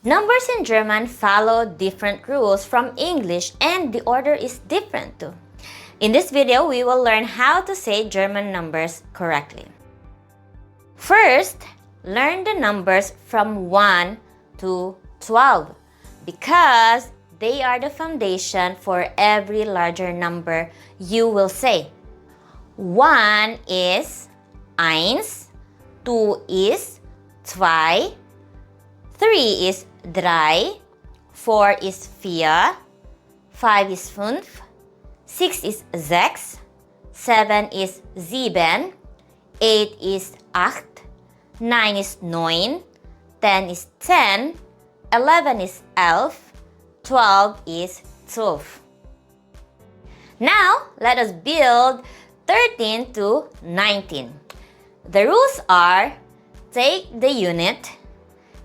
Numbers in German follow different rules from English and the order is different too. In this video, we will learn how to say German numbers correctly. First, learn the numbers from 1 to 12 because they are the foundation for every larger number you will say. 1 is eins, 2 is zwei, 3 is drei, 4 is vier, 5 is fünf, 6 is sechs, 7 is sieben, 8 is acht, 9 is neun, 10 is 10, 11 is elf, 12 is 12. Now, let us build 13 to 19. The rules are: take the unit,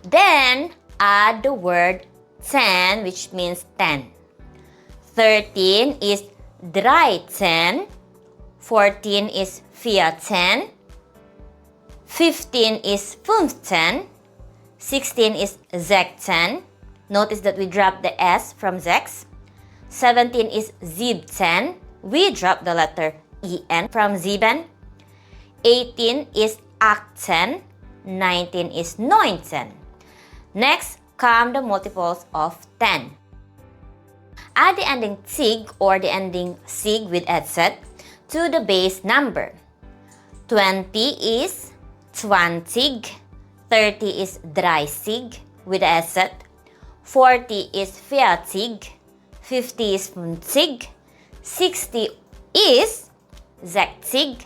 then add the word 10, which means 10. 13 is dreizehn, 14 is vierzehn, 15 is fünfzehn, 16 is sechzehn. Notice that we dropped the S from sechs. 17 is siebzehn. We dropped the letter en from sieben. 18 is achtzehn. 19 is neunzehn. Next come the multiples of 10. Add the ending zig or the ending sig with etcet to the base number. 20 is zwanzig. 30 is dreißig with etcet. 40 is vierzig. 50 is fünfzig. 60 is sechzig.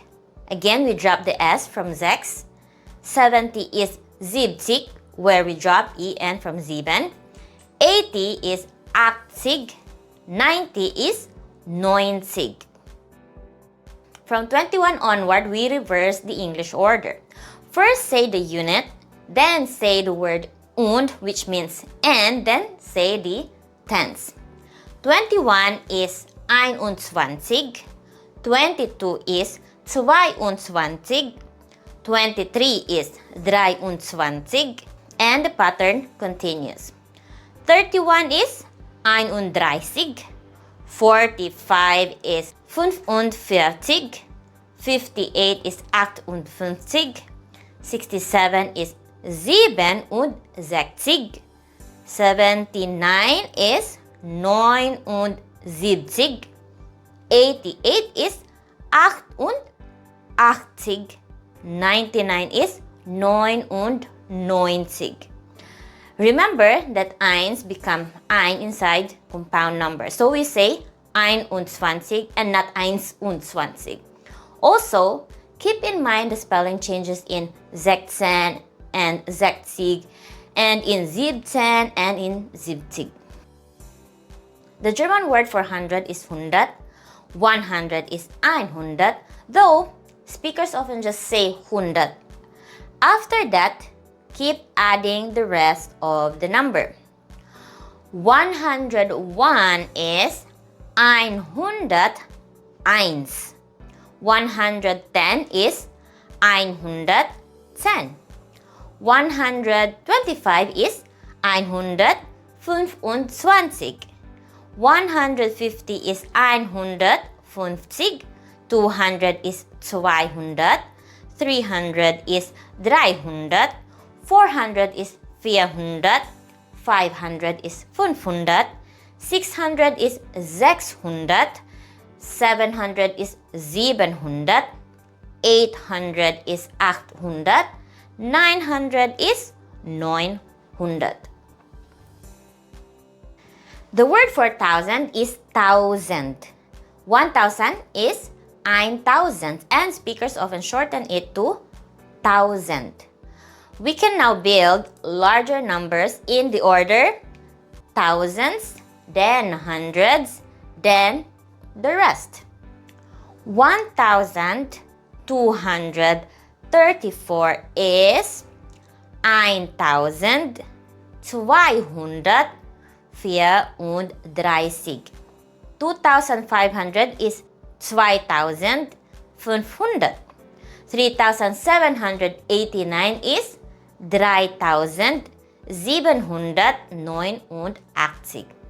Again, we drop the S from sechs. 70 is siebzig, where we drop en from sieben. 80 is achtzig. 90 is neunzig. From 21 onward, we reverse the English order. First say the unit, then say the word und, which means and, then say the tens. 21 is ein-und-zwanzig. 22 is zweiundzwanzig. 23 is dreiundzwanzig. And the pattern continues. 31 is ein-und-dreißig. 45 is fünfundvierzig. 58 is achtundfünfzig. 67 is siebenundsechzig. 79 is neunundsiebzig. 88 is achtundachtzig. 99 is neunundneunzig. Remember that eins become ein inside compound number. So we say ein-und-zwanzig and not eins-und-zwanzig. Also, keep in mind the spelling changes in sechzehn and sechzig, and in siebzehn and in siebzig. The German word for 100 is hundert. 100 is ein-hundert, though speakers often just say hundert. After that, keep adding the rest of the number. 101 is einhunderteins. 110 is einhundertzehn. 125 is einhundertfünfundzwanzig. 150 is einhundertfünfzig. 200 is zweihundert. 300 is dreihundert. 400 is vierhundert. 500 is fünfhundert. 600 is sechshundert. 700 is siebenhundert. 800 is achthundert. 900 is neunhundert. The word for thousand is tausend. 1000 is ein-tausend, and speakers often shorten it to tausend. We can now build larger numbers in the order thousands, then hundreds, then the rest. 1234 is 1234. 2500 is 2500. 3789 is 3000. 789.